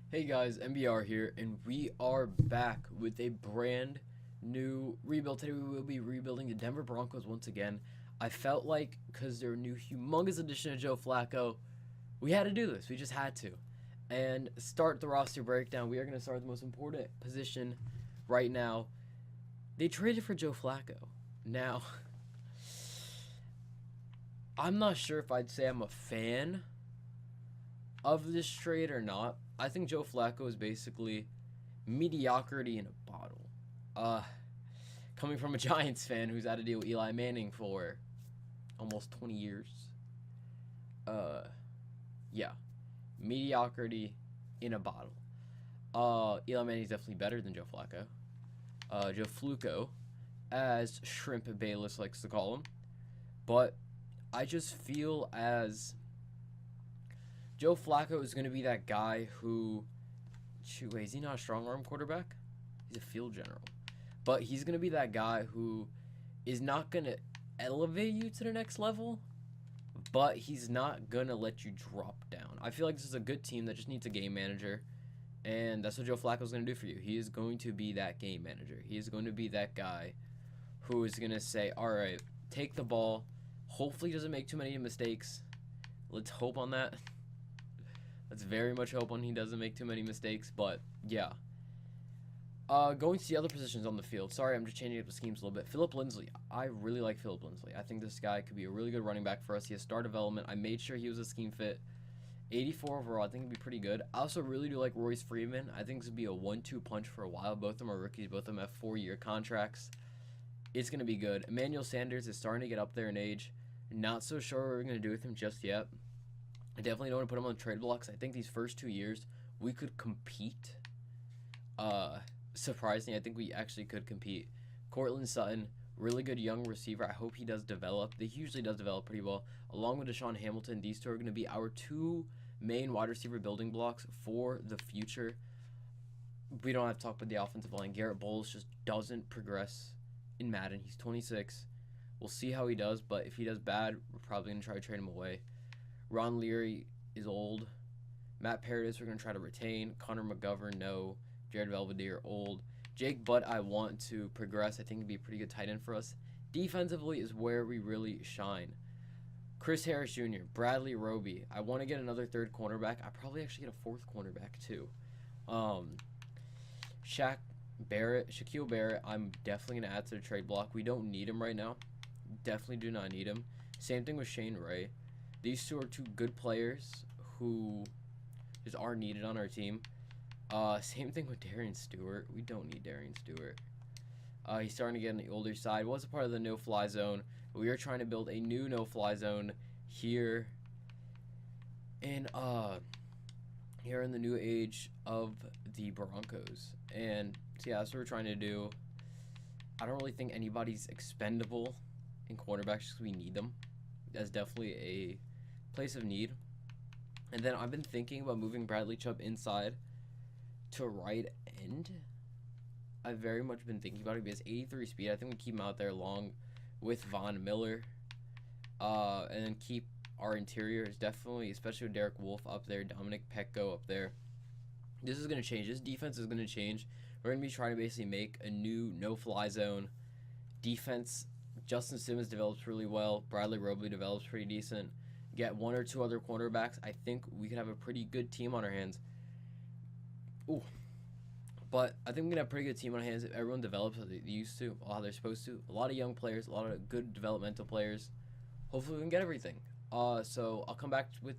Hey guys, MBR here, and we are back with a brand new rebuild. Today we will be rebuilding the Denver Broncos once again. I felt like, because they're a new humongous addition to Joe Flacco, we had to do this. We just had to. And start the roster breakdown. We are going to start with the most important position right now. They traded for Joe Flacco. Now, I'm not sure if I'd say I'm a fan of this trade or not. I think Joe Flacco is basically mediocrity in a bottle. Coming from a Giants fan who's had to deal with Eli Manning for almost 20 years. Yeah, mediocrity in a bottle. Eli Manning's definitely better than Joe Flacco. Joe Flacco, as Shrimp Bayless likes to call him. But I just feel as Joe Flacco is going to be that guy who, wait, is he not a strong arm quarterback? He's a field general. But he's going to be that guy who is not going to elevate you to the next level, but he's not going to let you drop down. I feel like this is a good team that just needs a game manager, and that's what Joe Flacco is going to do for you. He is going to be that game manager. He is going to be that guy who is going to say, all right, take the ball. Hopefully he doesn't make too many mistakes. Let's hope on that. Let's very much hope on he doesn't make too many mistakes, but yeah. Going to the other positions on the field. Sorry, I'm just changing up the schemes a little bit. Phillip Lindsay. I really like Phillip Lindsay. I think this guy could be a really good running back for us. He has star development. I made sure he was a scheme fit. 84 overall. I think he'd be pretty good. I also really do like Royce Freeman. I think this would be a 1-2 punch for a while. Both of them are rookies. Both of them have 4-year contracts. It's going to be good. Emmanuel Sanders is starting to get up there in age. Not so sure what we're going to do with him just yet. I definitely don't want to put him on trade blocks. I think these first 2 years we could compete. Surprisingly, I think we actually could compete. Cortland Sutton, really good young receiver. I hope he does develop. He usually does develop pretty well. Along with Deshaun Hamilton, these two are going to be our 2 main wide receiver building blocks for the future. We don't have to talk about the offensive line. Garrett Bowles just doesn't progress in Madden. He's 26. We'll see how he does, but if he does bad, we're probably going to try to trade him away. Ron Leary is old. Matt Paradis we're going to try to retain. Connor McGovern, no. Jared Belvedere, old. Jake Butt, I want to progress. I think he'd be a pretty good tight end for us. Defensively is where we really shine. Chris Harris Jr., Bradley Roby. I want to get another third cornerback. I probably actually get a 4th cornerback too. Shaquille Barrett, I'm definitely going to add to the trade block. We don't need him right now. Definitely do not need him. Same thing with Shane Ray. These two are 2 good players who just are needed on our team. Same thing with Darian Stewart. We don't need Darian Stewart. He's starting to get on the older side. Was a part of the no-fly zone. We are trying to build a new no-fly zone here in the new age of the Broncos. And so yeah, that's what we're trying to do. I don't really think anybody's expendable in cornerbacks because we need them. That's definitely a place of need. And then I've been thinking about moving Bradley Chubb inside to right end. I've very much been thinking about it. He has 83 speed. I think we keep him out there along with Von Miller. And then keep our interiors definitely, especially with Derek Wolfe up there, Dominic Petco up there. This is going to change. This defense is going to change. We're going to be trying to basically make a new no-fly zone defense. Justin Simmons develops really well. Bradley Roby develops pretty decent. Get 1 or 2 other cornerbacks. I think we could have a pretty good team on our hands. Ooh. But I think we're going to have a pretty good team on our hands if everyone develops how they used to, how they're supposed to. A lot of young players, a lot of good developmental players. Hopefully we can get everything. So I'll come back with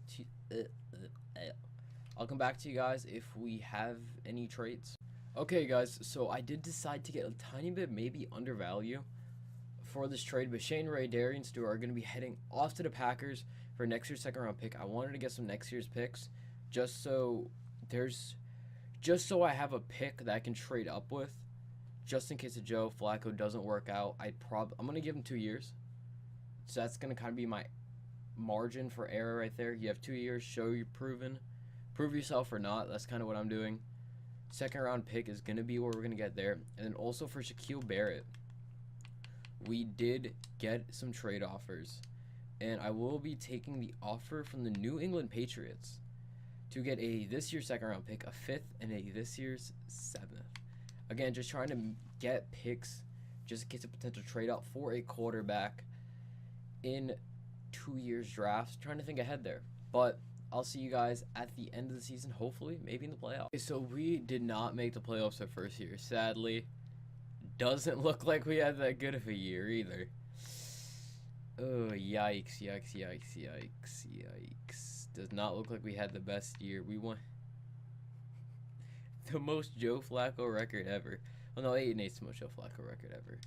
I'll come back to you guys if we have any traits. Okay guys, so I did decide to get a tiny bit maybe undervalue for this trade, but Shane Ray, Darian Stewart are going to be heading off to the Packers for next year's 2nd round pick. I wanted to get some next year's picks just so I have a pick that I can trade up with, just in case a Joe Flacco doesn't work out. I'm going to give him 2 years. So that's going to kind of be my margin for error right there. You have 2 years, show you're proven. Prove yourself or not. That's kind of what I'm doing. 2nd round pick is going to be where we're going to get there. And then also for Shaquille Barrett, we did get some trade offers. And I will be taking the offer from the New England Patriots to get a this year's second round pick, a 5th, and a this year's 7th. Again, just trying to get picks just in case a potential trade out for a quarterback in 2 years drafts. Trying to think ahead there. But I'll see you guys at the end of the season, hopefully, maybe in the playoffs. Okay, so we did not make the playoffs our first year, sadly. Doesn't look like we had that good of a year either. Oh, yikes, yikes, yikes, yikes, yikes. Does not look like we had the best year. We won the most Joe Flacco record ever. Well, no, 8-8's the most Joe Flacco record ever.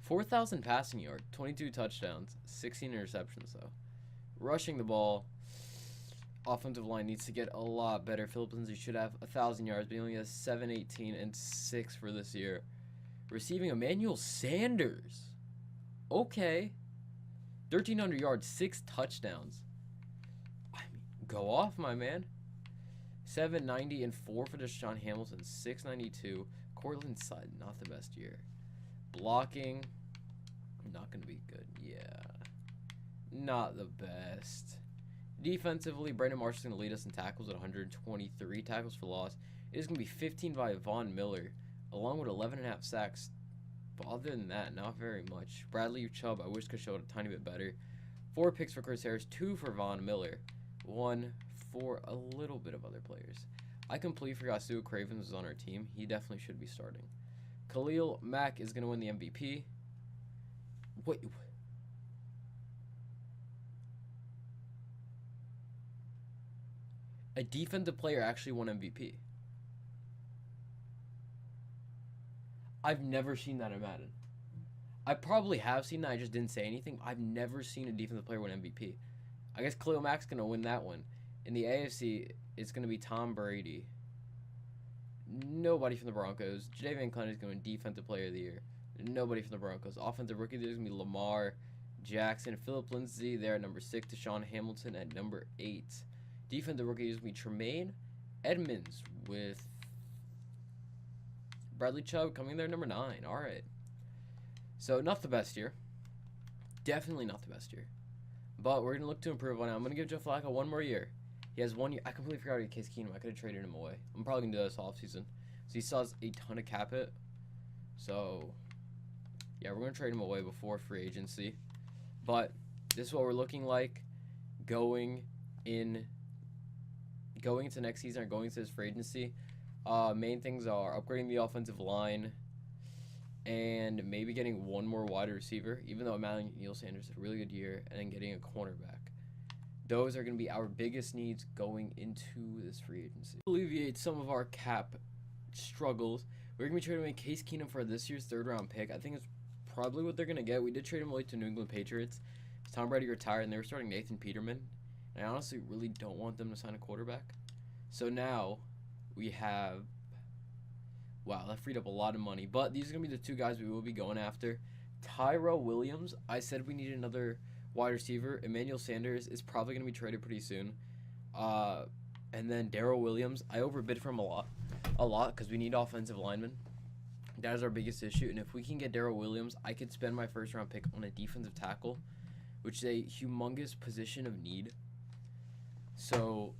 4,000 passing yards, 22 touchdowns, 16 interceptions, though. Rushing the ball, offensive line needs to get a lot better. Philip Lindsay should have 1,000 yards, but he only has 718 and 6 for this year. Receiving Emmanuel Sanders. Okay. 1,300 yards, 6 touchdowns. I mean, go off, my man. 790 and 4 for Deshaun Hamilton, 692. Cortland Sutton, not the best year. Blocking, not going to be good. Yeah. Not the best. Defensively, Brandon Marshall's going to lead us in tackles at 123 tackles for loss. It is going to be 15 by Von Miller, along with 11.5 sacks. But other than that, not very much. Bradley Chubb, I wish could show it a tiny bit better. 4 picks for Chris Harris, 2 for Von Miller, 1 for a little bit of other players. I completely forgot Sue Cravens was on our team. He definitely should be starting. Khalil Mack is going to win the MVP. Wait. A defensive player actually won MVP. I've never seen that in Madden. I probably have seen that, I just didn't say anything. I've never seen a defensive player win MVP. I guess Khalil Mack's going to win that one. In the AFC, it's going to be Tom Brady. Nobody from the Broncos. Jadavion Clowney is going to win Defensive Player of the Year. Nobody from the Broncos. Offensive Rookie of the Year is going to be Lamar Jackson. Philip Lindsay there at number 6. Deshaun Hamilton at number 8. Defensive Rookie is going to be Tremaine Edmonds with Bradley Chubb coming there number 9. All right. So, not the best year. Definitely not the best year. But we're going to look to improve on it. I'm going to give Joe Flacco 1 more year. He has 1 year. I completely forgot about Case Keenum. I could have traded him away. I'm probably going to do this offseason. So, he still has a ton of cap hit. So, yeah, we're going to trade him away before free agency. But this is what we're looking like going into next season or going into this free agency. Main things are upgrading the offensive line and maybe getting 1 more wide receiver, even though Emmanuel Sanders had a really good year, and then getting a cornerback. Those are going to be our biggest needs going into this free agency. To alleviate some of our cap struggles, we're going to be trading away Case Keenum for this year's 3rd round pick. I think it's probably what they're going to get. We did trade him away to New England Patriots. Tom Brady retired, and they were starting Nathan Peterman. And I honestly really don't want them to sign a quarterback. So now we have... Wow, that freed up a lot of money. But these are going to be the 2 guys we will be going after. Tyrell Williams, I said we need another wide receiver. Emmanuel Sanders is probably going to be traded pretty soon. And then Darrell Williams, I overbid for him a lot because we need offensive linemen. That is our biggest issue. And if we can get Darrell Williams, I could spend my 1st round pick on a defensive tackle, which is a humongous position of need. So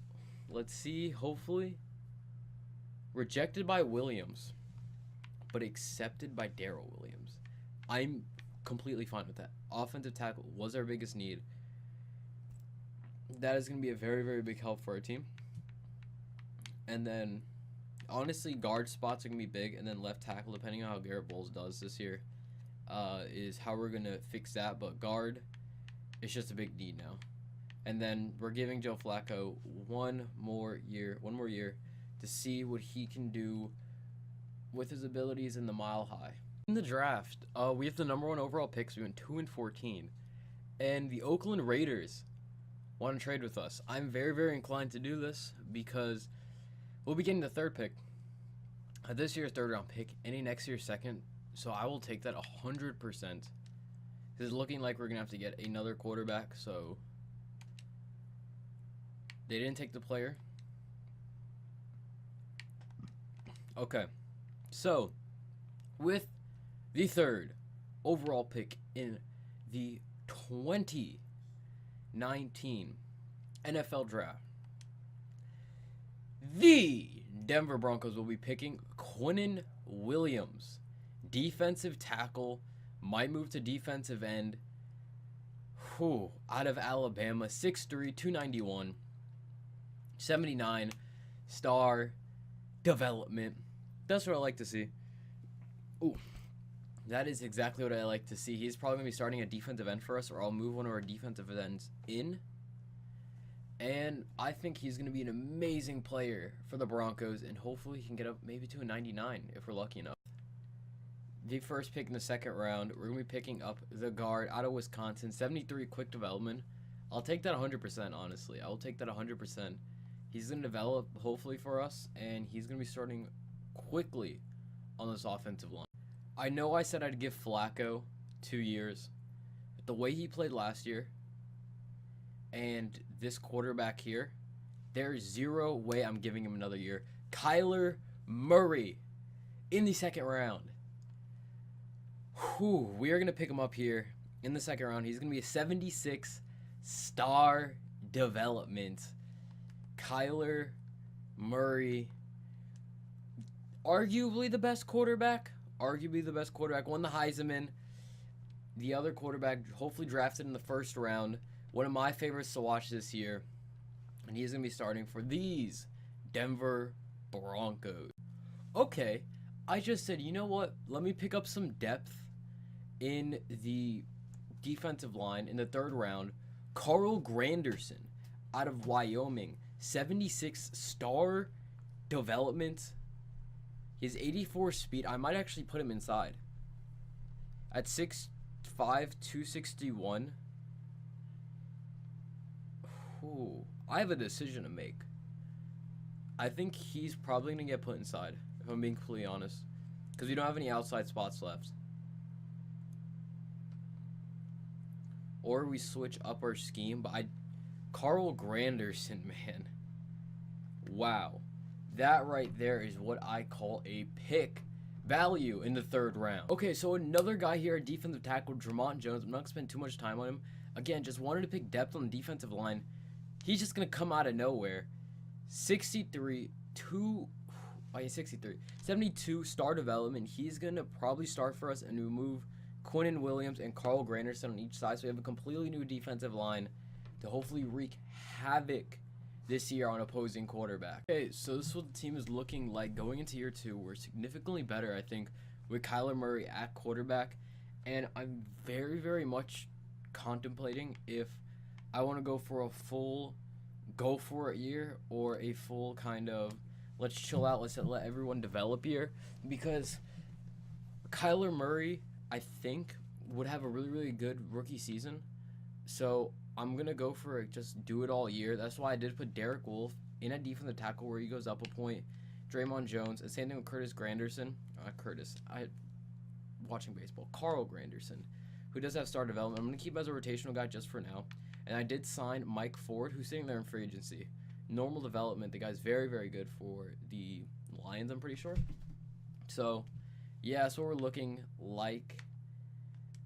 let's see, hopefully. Rejected by Williams, but accepted by Darrell Williams. I'm completely fine with that. Offensive tackle was our biggest need. That is going to be a very, very big help for our team. And then, honestly, guard spots are going to be big. And then left tackle, depending on how Garrett Bowles does this year, is how we're going to fix that. But guard, it's just a big need now. And then we're giving Joe Flacco 1 more year to see what he can do with his abilities in the mile high. In the draft, we have the number 1 overall picks. We went 2-14, and the Oakland Raiders want to trade with us. I'm very, very inclined to do this because we'll be getting the 3rd pick, this year's 3rd round pick, and next year's 2nd. So I will take that 100%. It's looking like we're gonna have to get another quarterback. So they didn't take the player. Okay, so with the 3rd overall pick in the 2019 NFL draft. The Denver Broncos will be picking Quinnen Williams, defensive tackle, might move to defensive end. Out of Alabama, 6'3", 291, 79, star development. That's what I like to see. That is exactly what I like to see. He's probably going to be starting a defensive end for us, or I'll move one of our defensive ends in. And I think he's going to be an amazing player for the Broncos, and hopefully he can get up maybe to a 99 if we're lucky enough. The first pick in the second round, we're going to be picking up the guard out of Wisconsin, 73 quick development. I'll take that 100%, honestly. I will take that 100%. He's going to develop, hopefully, for us, and he's going to be starting quickly on this offensive line. I know I said I'd give Flacco 2 years, but the way he played last year and this quarterback here, there's zero way I'm giving him another year. Kyler Murray in the second round. We are going to pick him up here in the second round. He's going to be a 76 star development. Kyler Murray, arguably the best quarterback. Won the Heisman. The other quarterback, hopefully drafted in the first round. One of my favorites to watch this year. And he's going to be starting for these Denver Broncos. Okay, I just said, you know what? Let me pick up some depth in the defensive line in the third round. Carl Granderson out of Wyoming. 76 star development. He has 84 speed. I might actually put him inside. At 6'5", 261. I have a decision to make. I think he's probably going to get put inside, if I'm being completely honest. Because we don't have any outside spots left. Or we switch up our scheme. But Carl Granderson, man. Wow. That right there is what I call a pick value in the third round. Okay, so another guy here, defensive tackle, Dre'Mont Jones. I'm not going to spend too much time on him. Again, just wanted to pick depth on the defensive line. He's just going to come out of nowhere. 63, 72 star development. He's going to probably start for us, and we move Quinnen Williams and Carl Granderson on each side. So we have a completely new defensive line to hopefully wreak havoc this year on opposing quarterback. Okay, so this is what the team is looking like going into year 2. We're significantly better, I think, with Kyler Murray at quarterback. And I'm very, very much contemplating if I want to go for a full go for it year or a full kind of let's chill out, let's let everyone develop year. Because Kyler Murray, I think, would have a really, really good rookie season. So I'm going to go for it, just do it all year. That's why I did put Derek Wolfe in at defensive tackle where he goes up a point. Dre'Mont Jones, and same thing with watching baseball. Carl Granderson, who does have star development. I'm going to keep him as a rotational guy just for now. And I did sign Mike Ford, who's sitting there in free agency. Normal development. The guy's very, very good for the Lions, I'm pretty sure. So, yeah, that's what we're looking like.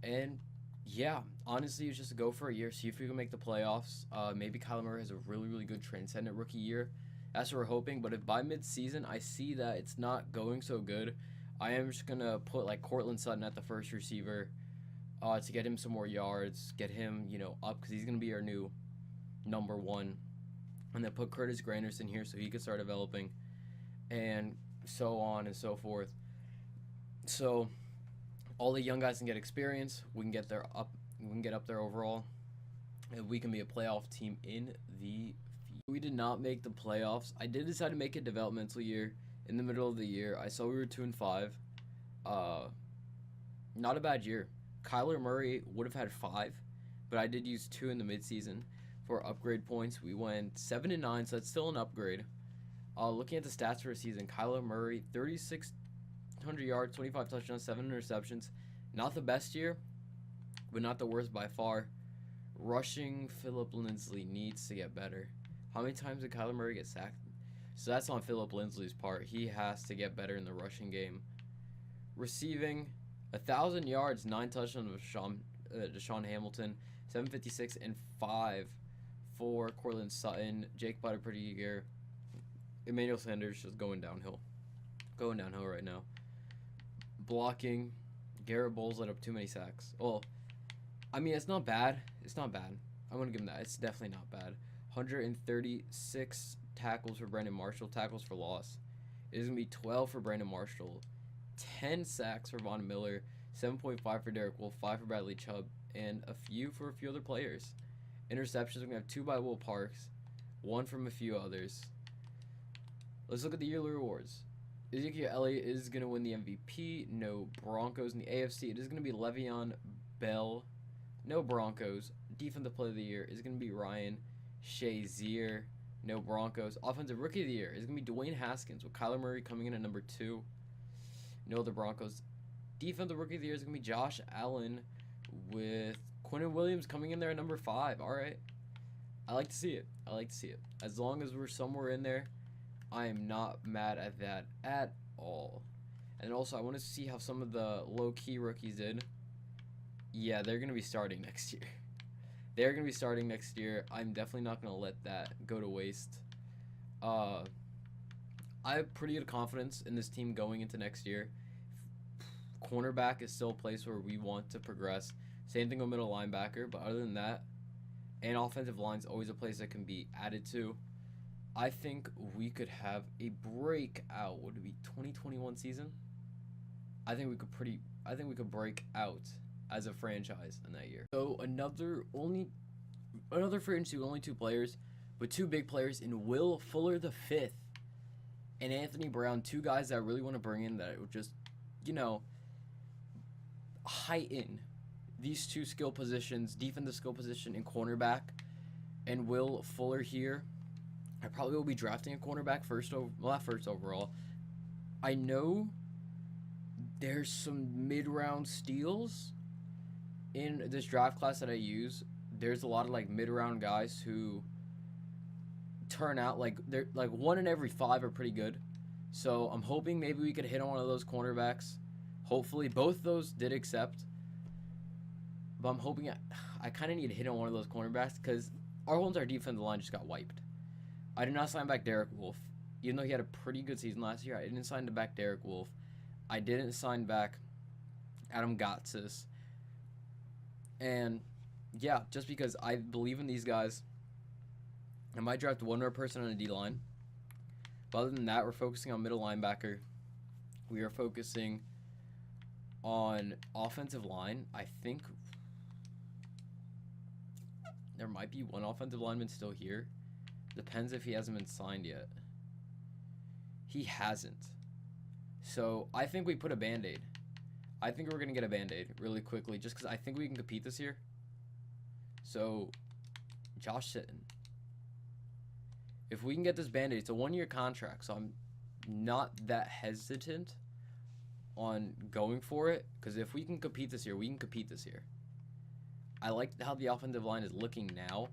And yeah, honestly, it's just to go for a year, see if we can make the playoffs. Maybe Kyler Murray has a really, really good transcendent rookie year. That's what we're hoping. But if by mid-season I see that it's not going so good, I am just going to put like Cortland Sutton at the first receiver to get him some more yards, get him, up because he's going to be our new number 1. And then put Curtis Granderson here so he can start developing and so on and so forth. So all the young guys can get experience. We can get up there overall, and we can be a playoff team in the future. We did not make the playoffs. I did decide to make a developmental year in the middle of the year. I saw we were 2-5. Not a bad year. Kyler Murray would have had 5, but I did use 2 in the midseason for upgrade points. We went 7-9, so that's still an upgrade. Looking at the stats for a season, Kyler Murray, 3,600 yards, 25 touchdowns, 7 interceptions. Not the best year, but not the worst by far. Rushing, Philip Lindsay needs to get better. How many times did Kyler Murray get sacked? So that's on Philip Lindsay's part. He has to get better in the rushing game. Receiving, 1,000 yards, 9 touchdowns with Deshaun Hamilton, 756 and 5 4, Cortland Sutton, Jake Butter pretty year. Emmanuel Sanders just going downhill. Going downhill right now. Blocking, Garrett Bowles let up too many sacks. Well, I mean, it's not bad. It's not bad. I'm going to give him that. It's definitely not bad. 136 tackles for Brandon Marshall, tackles for loss. It is going to be 12 for Brandon Marshall, 10 sacks for Von Miller, 7.5 for Derek Wolfe, 5 for Bradley Chubb, and a few for a few other players. Interceptions, we're going to have 2 by Will Parks, 1 from a few others. Let's look at the yearly rewards. Ezekiel Elliott is going to win the MVP. No Broncos in the AFC. It is going to be Le'Veon Bell. No Broncos. Defensive Player of the Year is going to be Ryan Shazier. No Broncos. Offensive Rookie of the Year is going to be Dwayne Haskins with Kyler Murray coming in at number 2. No other Broncos. Defensive Rookie of the Year is going to be Josh Allen with Quinnen Williams coming in there at number 5. All right. I like to see it. I like to see it. As long as we're somewhere in there, I am not mad at that at all. And also, I want to see how some of the low-key rookies did. Yeah, they're going to be starting next year. They're going to be starting next year. I'm definitely not going to let that go to waste. I have pretty good confidence in this team going into next year. Cornerback is still a place where we want to progress. Same thing with middle linebacker. But other than that, and offensive line is always a place that can be added to. I think we could have a breakout. Would it be 2021 season? I think we could break out as a franchise in that year. So another free agency with only 2 players, but 2 big players in Will Fuller the fifth and Anthony Brown, 2 guys that I really want to bring in that would just, heighten these 2 skill positions, defensive skill position and cornerback. And Will Fuller here, I probably will be drafting a cornerback not first overall. I know there's some mid-round steals in this draft class that I use. There's a lot of mid-round guys who turn out they're 1 in every 5 are pretty good. So I'm hoping maybe we could hit on one of those cornerbacks. Hopefully both those did accept. But I'm hoping I kind of need to hit on one of those cornerbacks because our defensive line just got wiped. I did not sign back Derek Wolfe. Even though he had a pretty good season last year, I didn't sign back Derek Wolfe. I didn't sign back Adam Gotsis. And, yeah, just because I believe in these guys. I might draft one more person on the D-line. But other than that, we're focusing on middle linebacker. We are focusing on offensive line. I think there might be one offensive lineman still here. Depends if he hasn't been signed yet. He hasn't. So I think we put a Band-Aid. I think we're going to get a Band-Aid really quickly just because I think we can compete this year. So, Josh Sitton. If we can get this Band-Aid, it's a 1-year contract, so I'm not that hesitant on going for it because if we can compete this year, we can compete this year. I like how the offensive line is looking now.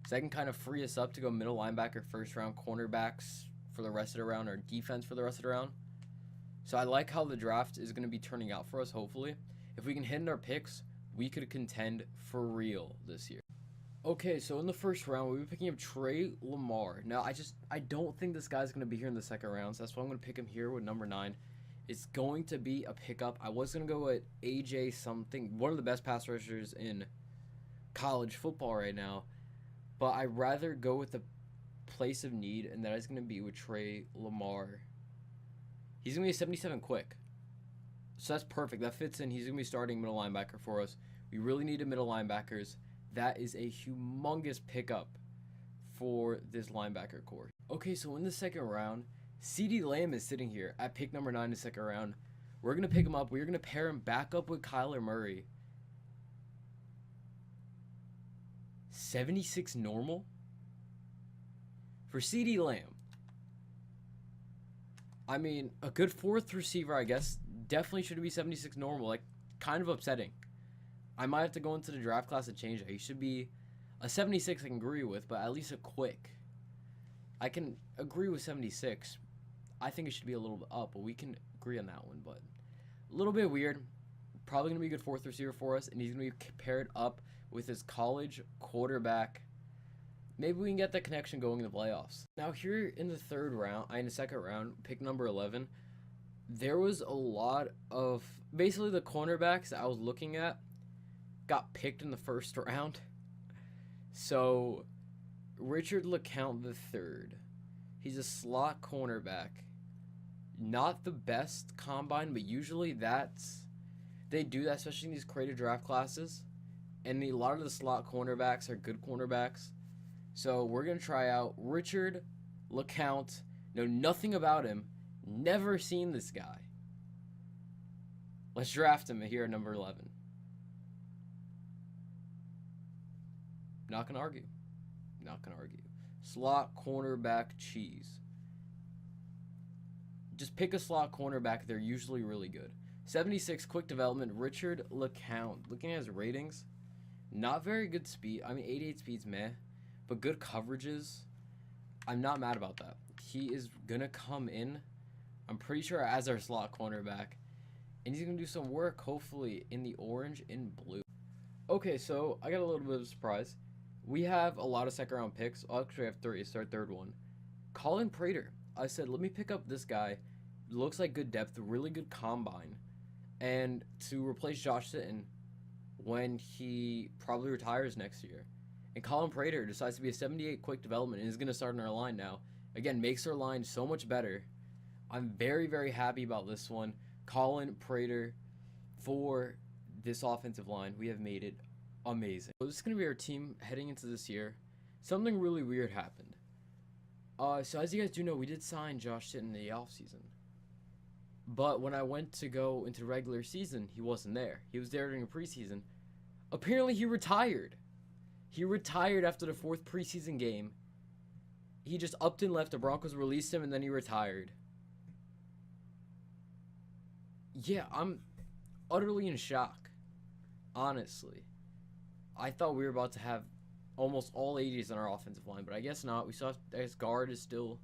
So that can kind of free us up to go middle linebacker, first round, cornerbacks for the rest of the round, or defense for the rest of the round. So I like how the draft is going to be turning out for us, hopefully. If we can hit in our picks, we could contend for real this year. Okay, so in the first round, we'll be picking up Trey Lamar. Now, I don't think this guy's going to be here in the second round, so that's why I'm going to pick him here with number 9. It's going to be a pickup. I was going to go with AJ something, one of the best pass rushers in college football right now. But I'd rather go with the place of need, and that is going to be with Trey Lamar. He's going to be a 77 quick. So that's perfect. That fits in. He's going to be starting middle linebacker for us. We really needed middle linebackers. That is a humongous pickup for this linebacker core. Okay, so in the second round, CeeDee Lamb is sitting here at pick number 9 in the second round. We're going to pick him up. We're going to pair him back up with Kyler Murray. 76 normal for CeeDee Lamb. I mean, a good 4th receiver, I guess, definitely should be 76 normal. Kind of upsetting. I might have to go into the draft class and change it. He should be a 76 I can agree with, but at least a quick. I can agree with 76. I think it should be a little bit up, but we can agree on that one. But a little bit weird. Probably going to be a good 4th receiver for us, and he's going to be paired up with his college quarterback maybe we can get that connection going in the playoffs. Now here in the second round, pick number 11, there was a lot of basically the cornerbacks I was looking at got picked in the first round. So Richard LeCount III, he's a slot cornerback. Not the best combine, but usually they do that, especially in these creative draft classes. And a lot of the slot cornerbacks are good cornerbacks. So we're going to try out Richard LeCount. Know nothing about him. Never seen this guy. Let's draft him here at number 11. Not going to argue. Not going to argue. Slot cornerback cheese. Just pick a slot cornerback. They're usually really good. 76 quick development. Richard LeCount. Looking at his ratings, not very good speed. I mean, 88 speed's meh. But good coverages. I'm not mad about that. He is going to come in, I'm pretty sure, as our slot cornerback. And he's going to do some work, hopefully, in the orange and blue. Okay, so I got a little bit of a surprise. We have a lot of second round picks. I'll actually have 3. It's our third one. Colin Prater. I said, let me pick up this guy. Looks like good depth, really good combine. And to replace Josh Sitton when he probably retires next year. And Colin Prater decides to be a 78 quick development and is going to start in our line now. Again, makes our line so much better. I'm very, very happy about this one. Colin Prater for this offensive line. We have made it amazing. So this is going to be our team heading into this year. Something really weird happened. So as you guys do know, we did sign Josh Sitton in the offseason. But when I went to go into regular season, he wasn't there. He was there during the preseason. Apparently, he retired. He retired after the 4th preseason game. He just upped and left. The Broncos released him, and then he retired. Yeah, I'm utterly in shock. Honestly. I thought we were about to have almost all 80s on our offensive line, but I guess not. We still have, I guess guard is still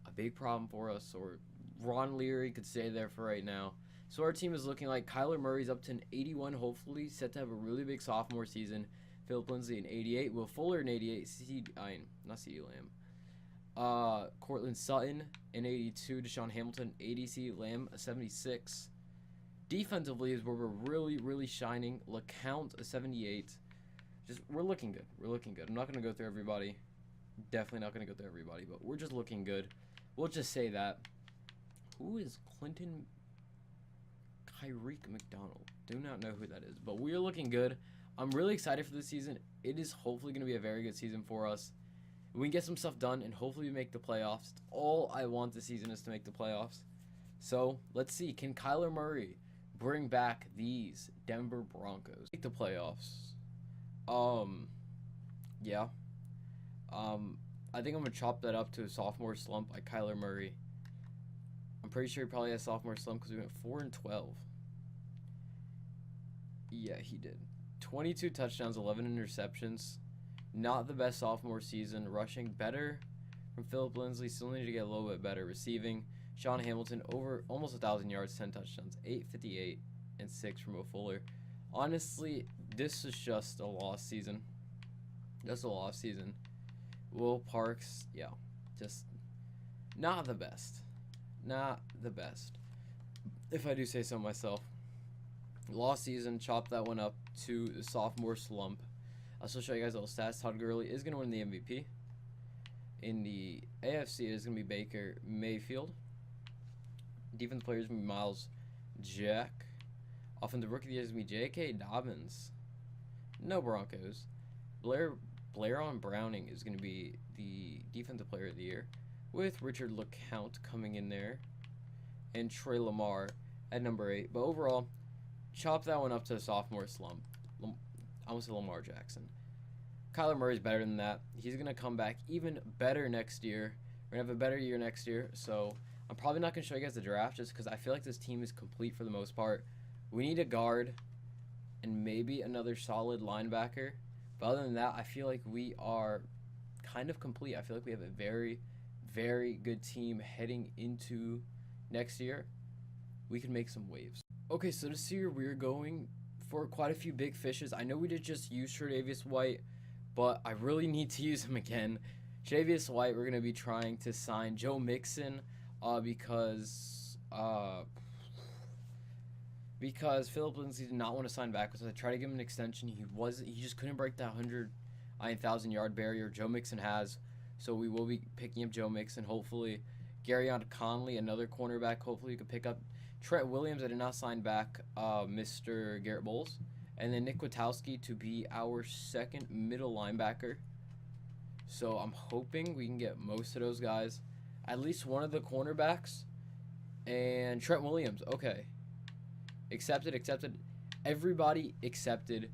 a big problem for us, or Ron Leary could stay there for right now. So our team is looking like Kyler Murray's up to an 81, hopefully, set to have a really big sophomore season. Philip Lindsay an 88, Will Fuller an 88, not CeeDee Lamb. Cortland Sutton an 82, Deshaun Hamilton 80, CeeDee Lamb a 76. Defensively is where we're really, really shining. LeCount a 78. We're looking good. We're looking good. I'm not going to go through everybody. Definitely not going to go through everybody, but we're just looking good. We'll just say that. Who is Clinton Kyreek McDonald? Do not know who that is, but we're looking good. I'm really excited for this season. It is hopefully going to be a very good season for us. We can get some stuff done, and hopefully we make the playoffs. All I want this season is to make the playoffs. So, let's see. Can Kyler Murray bring back these Denver Broncos? Make the playoffs. Yeah. I think I'm going to chop that up to a sophomore slump like Kyler Murray. I'm pretty sure he probably has sophomore slump because we went 4-12. Yeah, he did. 22 touchdowns, 11 interceptions. Not the best sophomore season. Rushing better from Philip Lindsay. Still need to get a little bit better. Receiving, Sean Hamilton over almost 1,000 yards, 10 touchdowns, 858 and 6 from Will Fuller. Honestly, this is just a lost season. Just a lost season. Will Parks, yeah, just not the best. Not the best, if I do say so myself. Lost season, chop that one up to the sophomore slump. I'll still show you guys a little stats. Todd Gurley is going to win the MVP. In the AFC, it is going to be Baker Mayfield. Defensive players going to be Miles Jack. Offensive rookie of the year is going to be J.K. Dobbins. No Broncos. Blairon Browning is going to be the defensive player of the year, with Richard LeCount coming in there, and Trey Lamar at number 8. But overall, chop that one up to a sophomore slump. I almost said Lamar Jackson. Kyler Murray's better than that. He's going to come back even better next year. We're going to have a better year next year. So I'm probably not going to show you guys the draft just because I feel like this team is complete for the most part. We need a guard and maybe another solid linebacker. But other than that, I feel like we are kind of complete. I feel like we have a very, very good team heading into next year. We can make some waves. Okay, so this year we're going for quite a few big fishes. I know we did just use Tre'Davious White, but I really need to use him again. Javius White, we're going to be trying to sign Joe Mixon because Philip Lindsay did not want to sign back. So I tried to give him an extension. He just couldn't break that 1,000-yard barrier Joe Mixon has. So we will be picking up Joe Mixon. Hopefully, Garyon Conley, another cornerback. Hopefully, you could pick up Trent Williams. I did not sign back Mr. Garrett Bowles. And then Nick Witkowski to be our second middle linebacker. So I'm hoping we can get most of those guys. At least one of the cornerbacks. And Trent Williams. Okay. Accepted. Everybody accepted.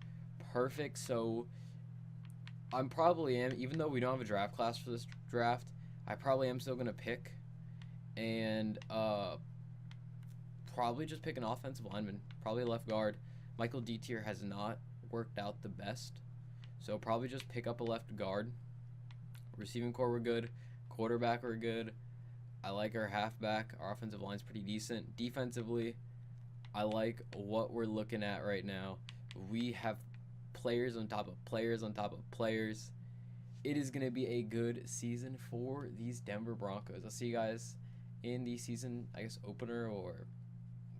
Perfect. So I'm probably even though we don't have a draft class for this draft, I probably am still going to pick. And probably just pick an offensive lineman. Probably a left guard. Michael D-Tier has not worked out the best. So probably just pick up a left guard. Receiving core we're good. Quarterback we're good. I like our halfback. Our offensive line's pretty decent. Defensively, I like what we're looking at right now. We have players on top of players on top of players. It is going to be a good season for these Denver Broncos. I'll see you guys in the season, I guess, opener or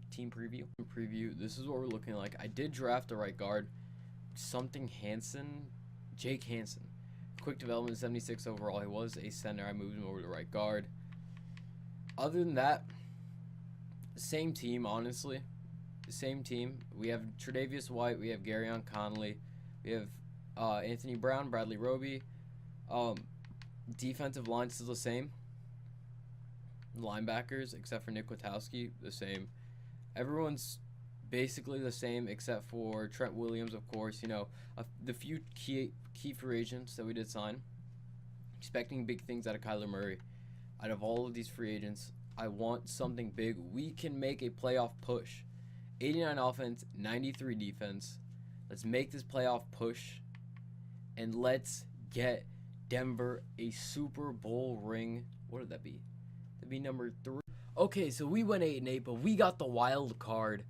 team preview. This is what we're looking like. I did draft a right guard. Jake Hansen. Quick development, 76 overall. He was a center. I moved him over to right guard. Other than that, same team, honestly. Same team. We have Tre'Davious White. We have Garyon Conley. We have Anthony Brown, Bradley Roby. Defensive line still the same. Linebackers, except for Nick Witkowski, the same. Everyone's basically the same except for Trent Williams, of course. You know, the few key free agents that we did sign. Expecting big things out of Kyler Murray. Out of all of these free agents, I want something big. We can make a playoff push. 89 offense, 93 defense. Let's make this playoff push. And let's get Denver a Super Bowl ring. What would that be? That'd be number 3. Okay, so we went 8-8, but we got the wild card.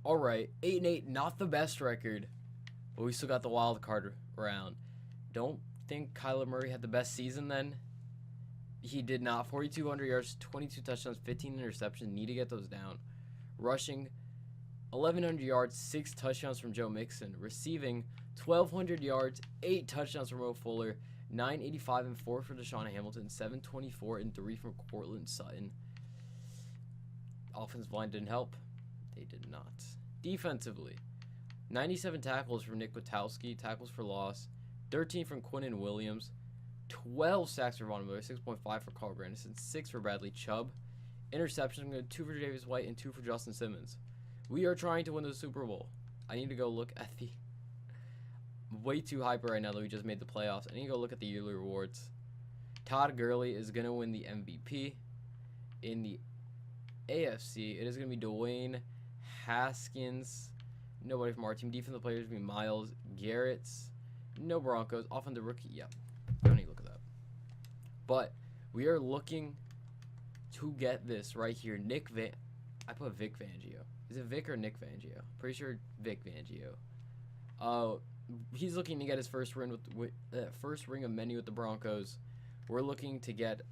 Alright, 8-8, not the best record, but we still got the wild card round. Don't think Kyler Murray had the best season then. He did not. 4,200 yards, 22 touchdowns, 15 interceptions. Need to get those down. Rushing, 1,100 yards, 6 touchdowns from Joe Mixon. Receiving, 1,200 yards, 8 touchdowns from Mo Fuller. 985 and 4 for Deshaun Hamilton. 724 and 3 from Cortland Sutton. Offensive line didn't help. They did not. Defensively, 97 tackles from Nick Witkowski. Tackles for loss. 13 from Quinnen Williams. 12 sacks for Von Miller. 6.5 for Carl Granderson. 6 for Bradley Chubb. Interceptions, I'm going to 2 for Javius White and 2 for Justin Simmons. We are trying to win the Super Bowl. I need to go look at the... way too hyper right now that we just made the playoffs. I need to go look at the yearly rewards. Todd Gurley is going to win the MVP. In the AFC, it is going to be Dwayne Haskins. Nobody from our team. Defensive players will be Myles Garrett. No Broncos. Offensive rookie. Yep. Don't need to look at that. But we are looking to get this right here. I put Vic Fangio. Is it Vic or Nick Fangio? Pretty sure Vic Fangio. He's looking to get his first ring of many with the Broncos. We're looking to get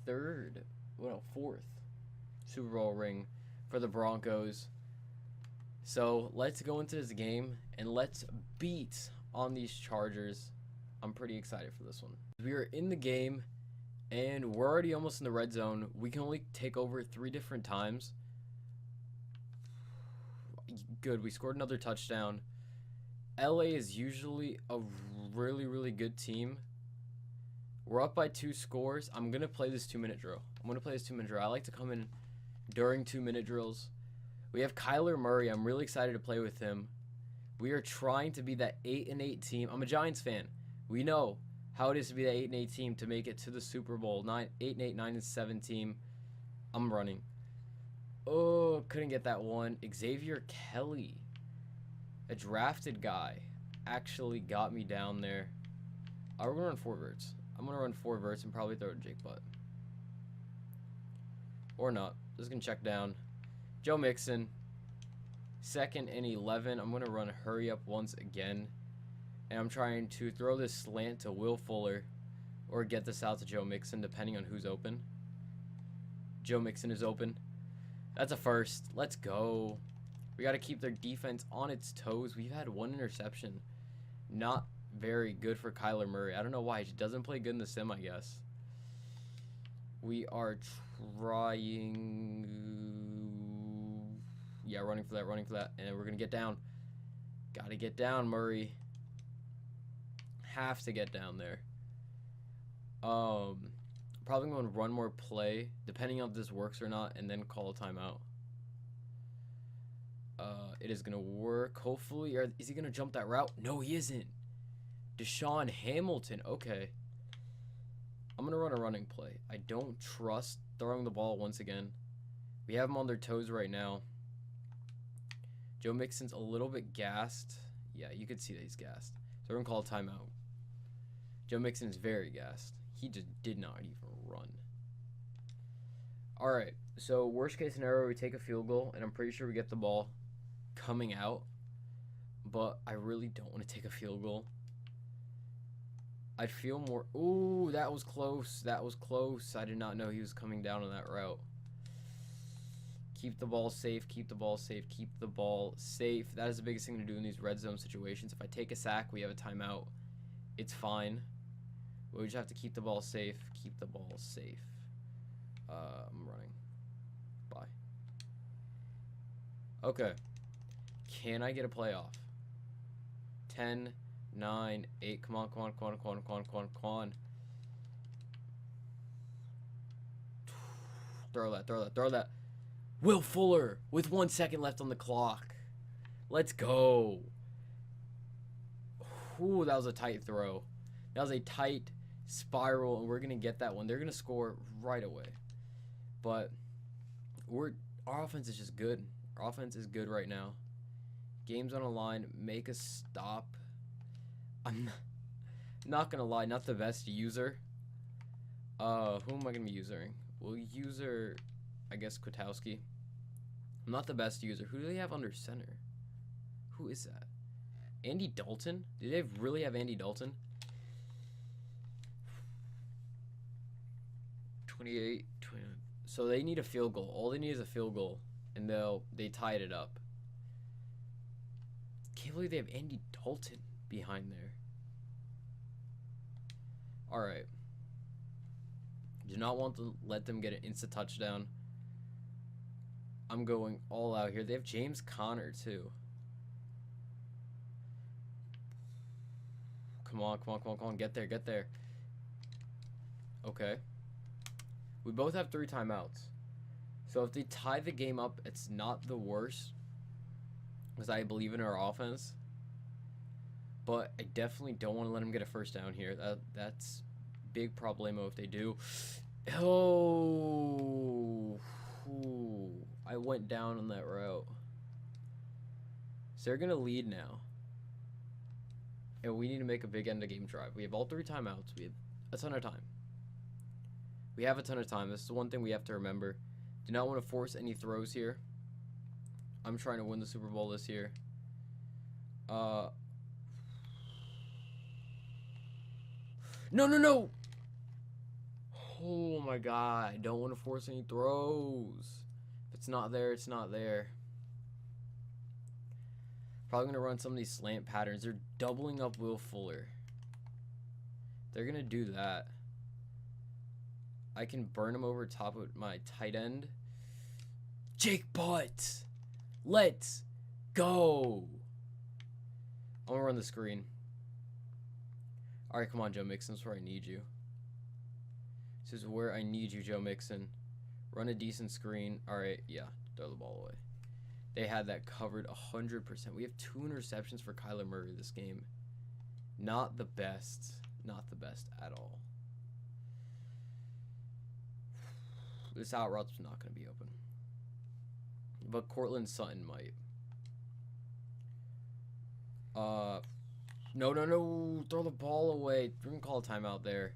the fourth Super Bowl ring for the Broncos. So let's go into this game and let's beat on these Chargers. I'm pretty excited for this one. We are in the game and we're already almost in the red zone. We can only take over 3 different times. Good, we scored another touchdown. LA is usually a really, really good team. We're up by 2 scores. I'm going to play this 2-minute drill. I like to come in during 2-minute drills. We have Kyler Murray. I'm really excited to play with him. We are trying to be that 8-8 team. I'm a Giants fan. We know how it is to be that 8-8 team to make it to the Super Bowl. 8-8, 9-7 team. I'm running. Oh, couldn't get that one. Xavier Kelly, a drafted guy, actually got me down there. We're going to run 4 verts. I'm going to run 4 verts and probably throw to Jake Butt. Or not. Just going to check down. Joe Mixon. 2nd and 11. I'm going to run hurry up once again. And I'm trying to throw this slant to Will Fuller or get this out to Joe Mixon, depending on who's open. Joe Mixon is open. That's a first. Let's go. We got to keep their defense on its toes. We've had one interception. Not very good for Kyler Murray. I don't know why. He doesn't play good in the sim, I guess. We are trying... Yeah, running for that. And we're going to get down. Got to get down, Murray. Have to get down there. Probably going to run more play, depending on if this works or not, and then call a timeout. It is going to work, hopefully. Or is he going to jump that route? No, he isn't. Deshaun Hamilton. Okay. I'm going to run a running play. I don't trust throwing the ball once again. We have them on their toes right now. Joe Mixon's a little bit gassed. Yeah, you could see that he's gassed. So we're going to call a timeout. Joe Mixon is very gassed. He just did not even run. Alright, so worst case scenario, we take a field goal, and I'm pretty sure we get the ball coming out. But I really don't want to take a field goal. I'd feel more... Ooh, that was close. That was close. I did not know he was coming down on that route. Keep the ball safe. Keep the ball safe. Keep the ball safe. That is the biggest thing to do in these red zone situations. If I take a sack, we have a timeout. It's fine. We just have to keep the ball safe. Keep the ball safe. I'm running. Bye. Okay. Can I get a playoff? 10, 9, 8. Come on, come on, come on, come on, come on, come on, come on. Throw that, throw that, throw that. Will Fuller with 1 second left on the clock. Let's go. Ooh, that was a tight throw. That was a tight spiral, and we're going to get that one. They're going to score right away. But our offense is just good. Our offense is good right now. Game's on a line. Make a stop. I'm not going to lie, not the best user. Who am I going to be using? Well, user, I guess, Kwiatkowski. I'm not the best user. Who do they have under center? Who is that? Andy Dalton? Do they really have Andy Dalton? 28, 29. So they need a field goal. All they need is a field goal, and they tied it up. Can't believe they have Andy Dalton behind there. All right. Do not want to let them get an instant touchdown. I'm going all out here. They have James Conner too. Come on, come on, come on, come on. Get there, get there. Okay. We both have 3 timeouts. So if they tie the game up, it's not the worst. Because I believe in our offense. But I definitely don't want to let them get a first down here. That's big problemo if they do. Oh. Ooh. I went down on that route. So they're going to lead now. And we need to make a big end of game drive. We have all 3 timeouts. We have a ton of time. We have a ton of time. This is the one thing we have to remember. Do not want to force any throws here. I'm trying to win the Super Bowl this year. No, no, no! Oh my god. I don't want to force any throws. If it's not there, it's not there. Probably going to run some of these slant patterns. They're doubling up Will Fuller. They're going to do that. I can burn him over top of my tight end. Jake Butt! Let's go! I'm going to run the screen. Alright, come on, Joe Mixon. This is where I need you. This is where I need you, Joe Mixon. Run a decent screen. Alright, yeah. Throw the ball away. They had that covered 100%. We have 2 interceptions for Kyler Murray this game. Not the best. Not the best at all. This out route's not going to be open. But Cortland Sutton might. No, no, no. Throw the ball away. We're going to call a timeout there.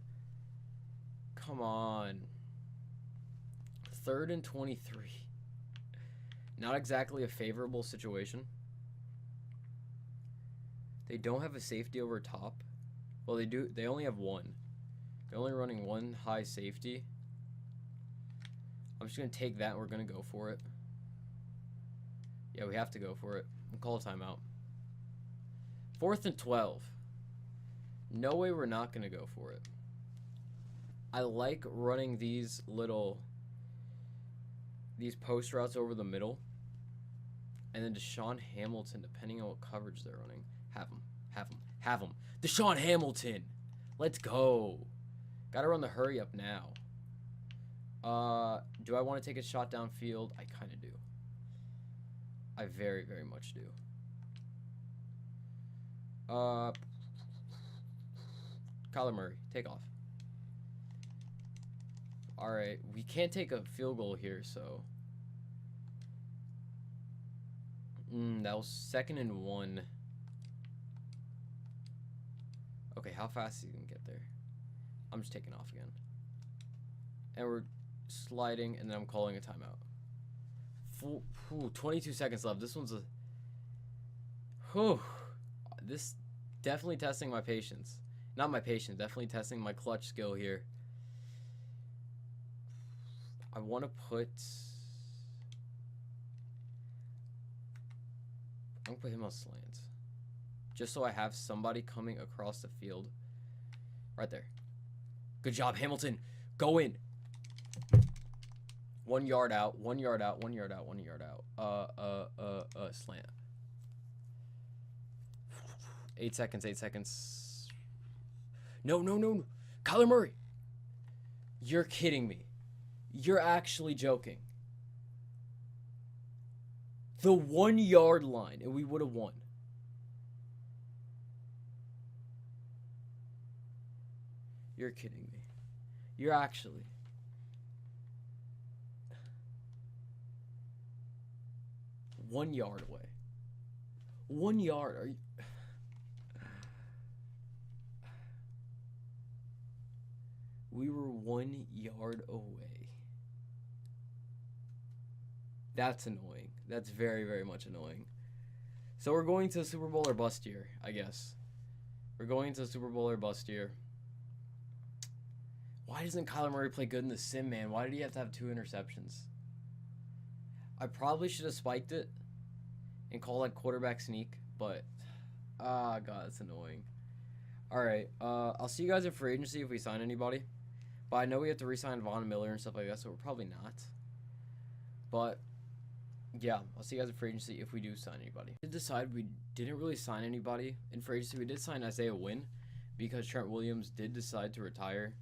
Come on. 3rd and 23. Not exactly a favorable situation. They don't have a safety over top. Well, they do. They only have one. They're only running one high safety. I'm just going to take that and we're going to go for it. Yeah, we have to go for it. We'll call a timeout. 4th and 12. No way we're not going to go for it. I like running these post routes over the middle. And then Deshaun Hamilton, depending on what coverage they're running. Have him. Deshaun Hamilton. Let's go. Got to run the hurry up now. Do I want to take a shot downfield? I kind of do. I very, very much do. Kyler Murray, take off. All right, we can't take a field goal here, so. That was 2nd and 1. Okay, how fast is he gonna get there? I'm just taking off again. And we're sliding, and then I'm calling a timeout. 22 seconds left. This one's a... This definitely testing my patience. Not my patience, definitely testing my clutch skill here. I want to put... I'm going to put him on slants. Just so I have somebody coming across the field. Right there. Good job, Hamilton. Go in. 1 yard out. 1 yard out. 1 yard out. 1 yard out. Slant. 8 seconds. 8 seconds. No. Kyler Murray. You're kidding me. You're actually joking. The 1 yard line, and we would have won. You're kidding me. You're actually. 1 yard away. 1 yard. Are you? We were 1 yard away. That's annoying. That's very, very much annoying. So we're going to the Super Bowl or bust here, I guess. We're going to the Super Bowl or bust here. Why doesn't Kyler Murray play good in the sim, man? Why did he have to have 2 interceptions? I probably should have spiked it and called like quarterback sneak, but God, it's annoying. All right, I'll see you guys at free agency if we sign anybody. But I know we have to re-sign Von Miller and stuff like that, so we're probably not. But yeah, I'll see you guys at free agency if we do sign anybody. We did decide we didn't really sign anybody in free agency. We did sign Isaiah Wynn because Trent Williams did decide to retire.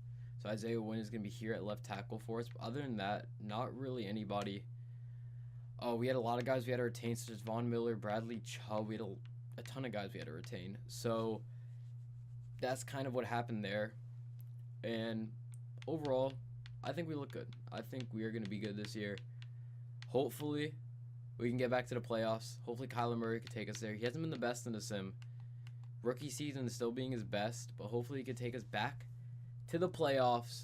So Isaiah Wynn is going to be here at left tackle for us. But other than that, not really anybody. Oh, we had a lot of guys we had to retain, such as Von Miller, Bradley Chubb. We had a ton of guys we had to retain. So that's kind of what happened there. And overall, I think we look good. I think we are going to be good this year. Hopefully, we can get back to the playoffs. Hopefully, Kyler Murray could take us there. He hasn't been the best in the sim. Rookie season is still being his best, but hopefully he could take us back to the playoffs,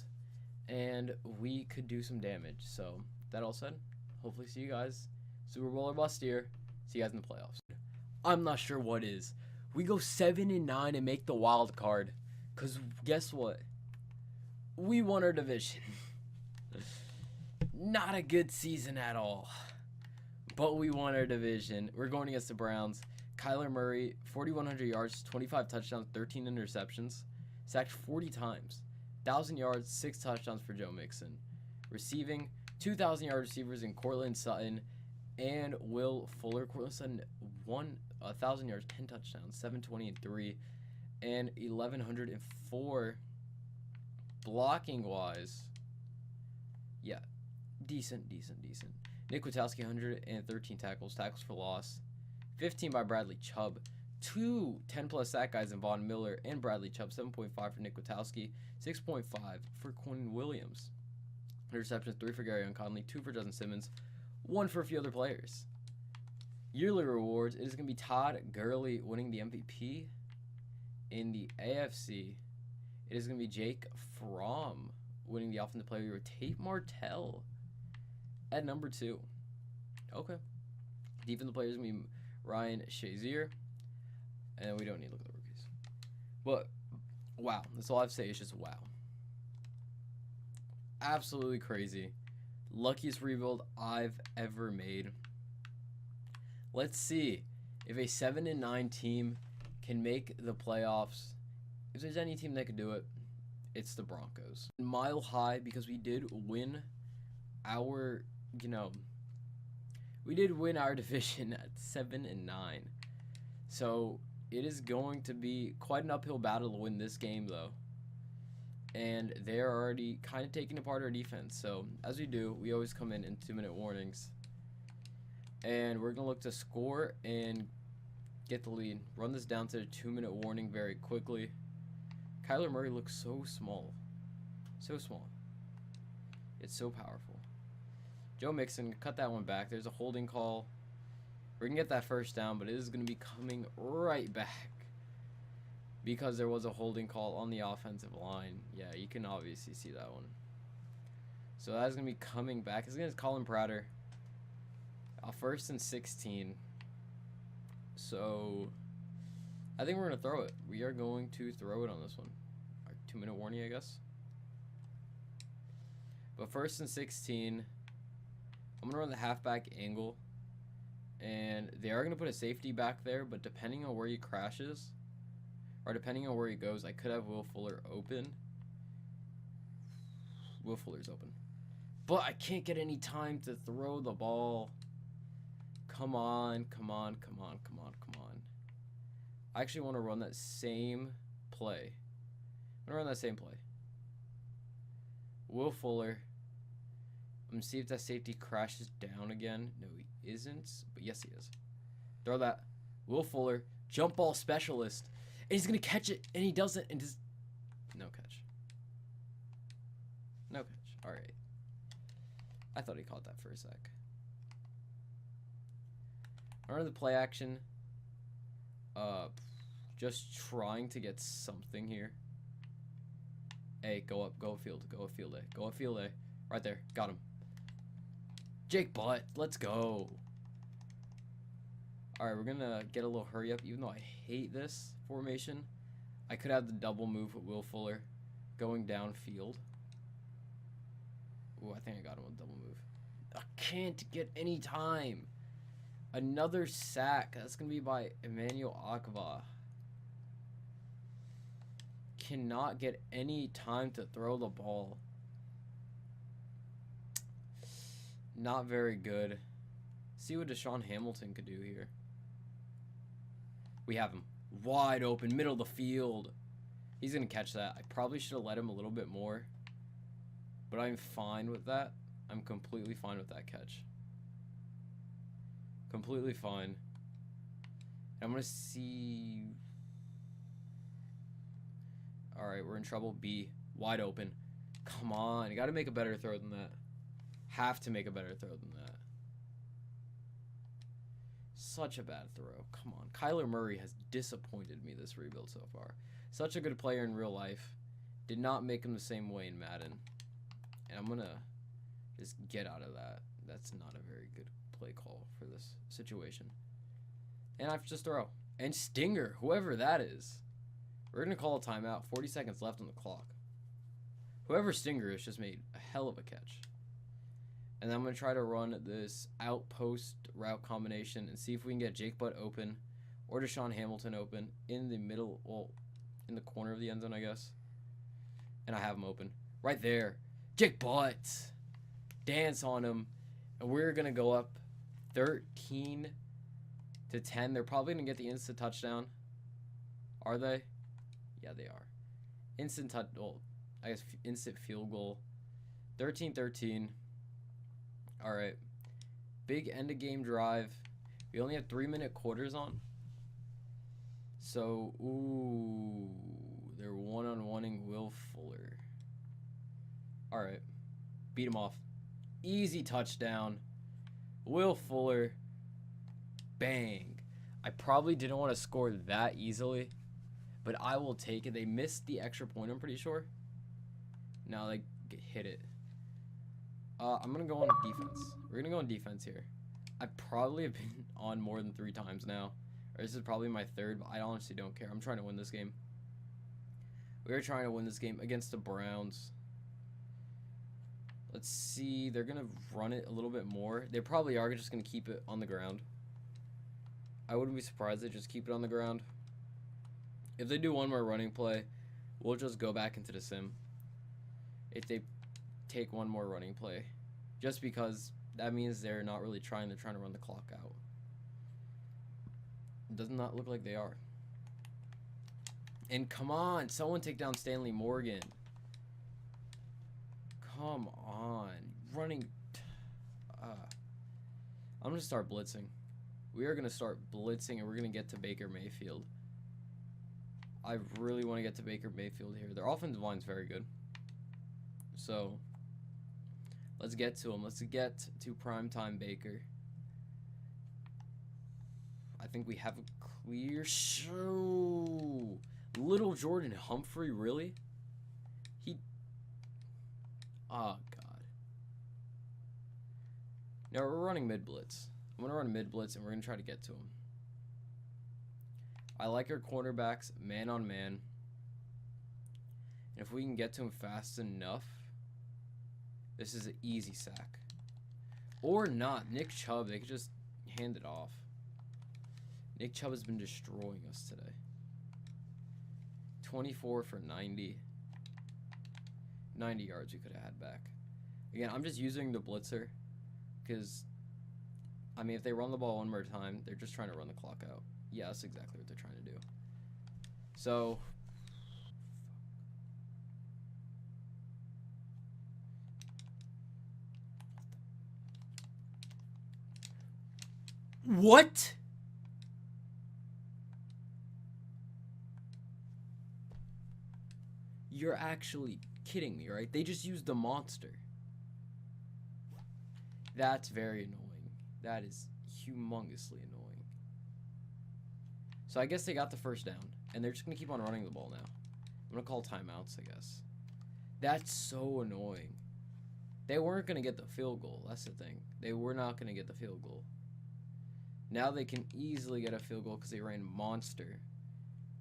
and we could do some damage. So, that all said, hopefully see you guys. Super Bowl or bust here. See you guys in the playoffs. I'm not sure what is. We go 7-9 and make the wild card, because guess what? We won our division. Not a good season at all. But we won our division. We're going against the Browns. Kyler Murray, 4,100 yards, 25 touchdowns, 13 interceptions. Sacked 40 times. 1,000 yards, 6 touchdowns for Joe Mixon. Receiving, 2,000-yard receivers in Cortland Sutton and Will Fuller. Cortland Sutton, 1,000 yards, 10 touchdowns, 720 and 3. And 1,104 blocking-wise. Yeah, decent. Nick Kwiatkowski, 113 tackles for loss. 15 by Bradley Chubb. 2 10-plus sack guys in Von Miller and Bradley Chubb. 7.5 for Nick Kwiatkowski. 6.5 for Quinn Williams. Interceptions, 3 for Gary Conley, 2 for Justin Simmons, 1 for a few other players. Yearly rewards, it is going to be Todd Gurley winning the MVP. In the AFC, it is going to be Jake Fromm winning the Offensive Player of the Year. Tate Martell at number 2. Okay. Defensive player is going to be Ryan Shazier. And we don't need to look at the rookies. But, wow. That's all I have to say is just wow. Absolutely crazy. Luckiest rebuild I've ever made. Let's see if a 7-9 team can make the playoffs. If there's any team that could do it, it's the Broncos. Mile high because we did win our, we did win our division at 7-9. So it is going to be quite an uphill battle to win this game, though. And they're already kind of taking apart our defense. So as we do, we always come in 2-minute warnings. And we're going to look to score and get the lead. Run this down to the 2-minute warning very quickly. Kyler Murray looks so small. So small. It's so powerful. Joe Mixon, cut that one back. There's a holding call. We're going to get that first down, but it is going to be coming right back. Because there was a holding call on the offensive line. Yeah, you can obviously see that one. So that's going to be coming back. It's against Colin Prater. 1st and 16. So I think we're going to throw it. We are going to throw it on this one. Our 2-minute warning, I guess. But 1st and 16. I'm going to run the halfback angle. And they are going to put a safety back there. But depending on where he crashes, or depending on where he goes, I could have Will Fuller open. Will Fuller's open. But I can't get any time to throw the ball. Come on, come on, come on, come on, come on. I actually want to run that same play. I'm going to run that same play. Will Fuller. I'm going to see if that safety crashes down again. No, he isn't. But yes, he is. Throw that. Will Fuller. Jump ball specialist. And he's going to catch it. And he doesn't. And just... No catch. No catch. All right. I thought he caught that for a sec. I run the play action. Just trying to get something here. Hey, go up. Go field. Go field A. Go field A. Right there. Got him. Jake Butt. Let's go. Alright, we're going to get a little hurry up. Even though I hate this formation, I could have the double move with Will Fuller going downfield. Ooh, I think I got him with double move. I can't get any time. Another sack. That's going to be by Emmanuel Akva. Cannot get any time to throw the ball. Not very good. See what Deshaun Hamilton could do here. We have him wide open, middle of the field. He's going to catch that. I probably should have let him a little bit more. But I'm fine with that. I'm completely fine with that catch. Completely fine. I'm going to see... Alright, we're in trouble. B. Wide open. Come on. You got to make a better throw than that. Have to make a better throw than that. Such a bad throw. Come on. Kyler Murray has disappointed me this rebuild so far. Such a good player in real life. Did not make him the same way in Madden. And I'm going to just get out of that. That's not a very good play call for this situation. And I have to just throw. And Stinger, whoever that is. We're going to call a timeout. 40 seconds left on the clock. Whoever Stinger is just made a hell of a catch. And I'm going to try to run this outpost route combination and see if we can get Jake Butt open or Deshaun Hamilton open in the middle, well, in the corner of the end zone, I guess. And I have him open. Right there. Jake Butt. Dance on him. And we're going to go up 13-10. They're probably going to get the instant touchdown. Are they? Yeah, they are. Instant I guess instant field goal. 13-13. All right. Big end of game drive. We only have 3-minute quarters on. So, ooh, they're one-on-oneing Will Fuller. All right. Beat him off. Easy touchdown. Will Fuller. Bang. I probably didn't want to score that easily, but I will take it. They missed the extra point, I'm pretty sure. Now they hit it. I'm going to go on defense. We're going to go on defense here. I probably have been on more than 3 times now. Or this is probably my third, but I honestly don't care. I'm trying to win this game. We are trying to win this game against the Browns. Let's see. They're going to run it a little bit more. They probably are just going to keep it on the ground. I wouldn't be surprised if they just keep it on the ground. If they do one more running play, we'll just go back into the sim. If they take one more running play. Just because that means they're not really trying. They're trying to run the clock out. It does not look like they are. And come on, someone take down Stanley Morgan. Come on. Running. I'm going to start blitzing. We are going to start blitzing, and we're going to get to Baker Mayfield. I really want to get to Baker Mayfield here. Their offensive line is very good. So, let's get to him. Let's get to primetime Baker. I think we have a clear show. Little Jordan Humphrey, really? Oh, God. Now, we're running mid-blitz. I'm going to run mid-blitz, and we're going to try to get to him. I like our cornerbacks man-on-man. And if we can get to him fast enough, this is an easy sack. Or not. Nick Chubb, they could just hand it off. Nick Chubb has been destroying us today. 24 for 90. 90 yards we could have had back. Again, I'm just using the blitzer because, I mean, if they run the ball one more time, they're just trying to run the clock out. Yeah, that's exactly what they're trying to do. So, what? You're actually kidding me, right? They just used the monster. That's very annoying. That is humongously annoying. So I guess they got the first down, and they're just going to keep on running the ball now. I'm going to call timeouts, I guess. That's so annoying. They weren't going to get the field goal. That's the thing. They were not going to get the field goal. Now they can easily get a field goal because they ran monster,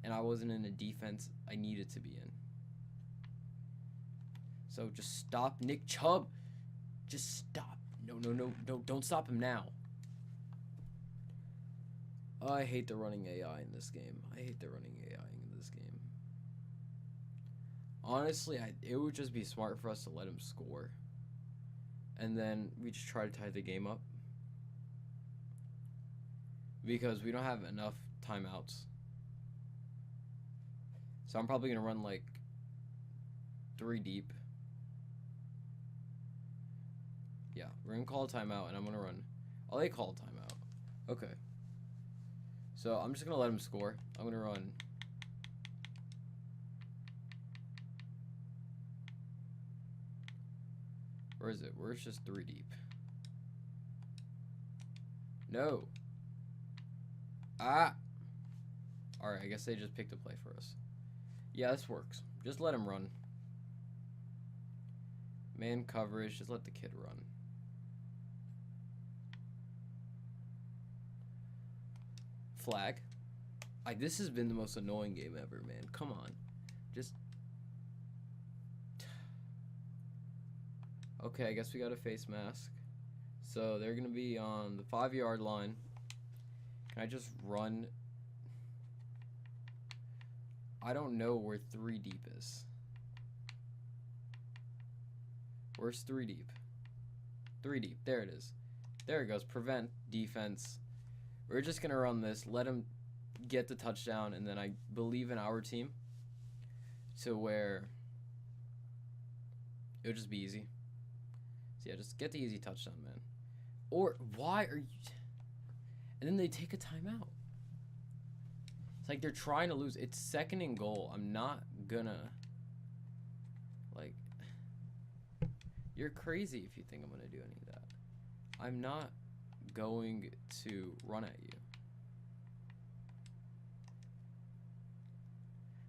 and I wasn't in the defense I needed to be in. So just stop Nick Chubb. Just stop. No, don't stop him now. I hate the running AI in this game. I hate the running AI in this game. Honestly, it would just be smart for us to let him score. And then we just try to tie the game up. Because we don't have enough timeouts. So I'm probably going to run like 3 deep. Yeah, we're going to call a timeout, and I'm going to run. Oh, they call a timeout. Okay. So I'm just going to let him score. I'm going to run. Where is it? Where it's just 3 deep. No. Ah. Alright, I guess they just picked a play for us. Yeah, this works. Just let him run. Man coverage. Just let the kid run. Flag. This has been the most annoying game ever, man. Come on. Just. Okay, I guess we got a face mask. So they're going to be on the 5-yard line. Can I just run? I don't know where 3 deep is. Where's 3 deep? 3 deep. There it is. There it goes. Prevent defense. We're just going to run this. Let him get the touchdown. And then I believe in our team to where it would just be easy. So yeah, just get the easy touchdown, man. Or why are you... And then they take a timeout. It's like they're trying to lose. It's 2nd and goal. I'm not gonna... Like... You're crazy if you think I'm gonna do any of that. I'm not going to run at you.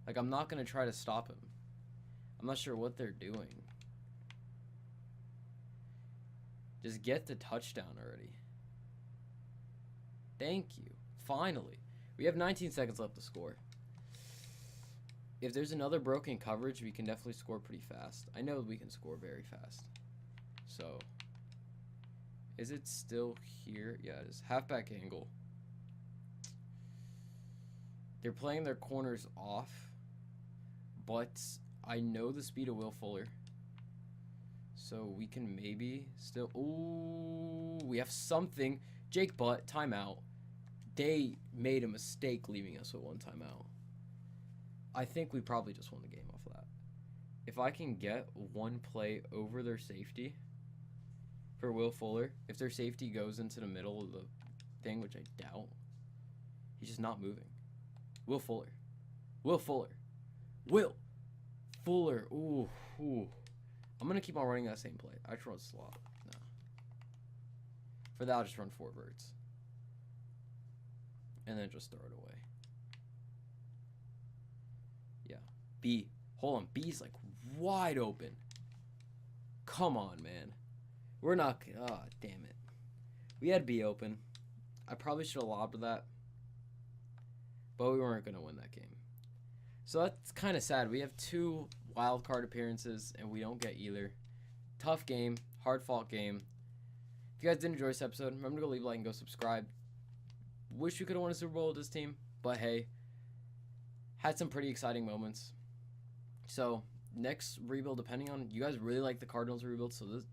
Like, I'm not gonna try to stop him. I'm not sure what they're doing. Just get the touchdown already. Thank you. Finally. We have 19 seconds left to score. If there's another broken coverage, we can definitely score pretty fast. I know we can score very fast. So, is it still here? Yeah, it is. Halfback angle. They're playing their corners off, but I know the speed of Will Fuller. So we can maybe still... Ooh, we have something. Jake Butt, timeout. They made a mistake leaving us with one timeout. I think we probably just won the game off of that. If I can get one play over their safety for Will Fuller, if their safety goes into the middle of the thing, which I doubt, he's just not moving. Will Fuller. Will Fuller. Will Fuller. Ooh. I'm going to keep on running that same play. I just run slot. No. For that, I'll just run 4 verts. And then just throw it away. Yeah. B. Hold on. B's like wide open. Come on, man. We're not... Ah, damn it. We had B open. I probably should have lobbed that. But we weren't going to win that game. So that's kind of sad. We have 2 wild card appearances, and we don't get either. Tough game. Hard-fought game. If you guys did enjoy this episode, remember to go leave a like and go subscribe. Wish we could have won a Super Bowl with this team, but hey, had some pretty exciting moments. So next rebuild, depending on, you guys really like the Cardinals rebuild, so this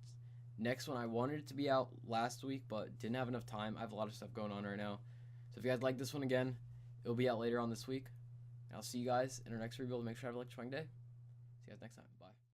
next one, I wanted it to be out last week, but didn't have enough time. I have a lot of stuff going on right now. So if you guys like this one again, it'll be out later on this week. I'll see you guys in our next rebuild. Make sure to have an electrifying day. See you guys next time.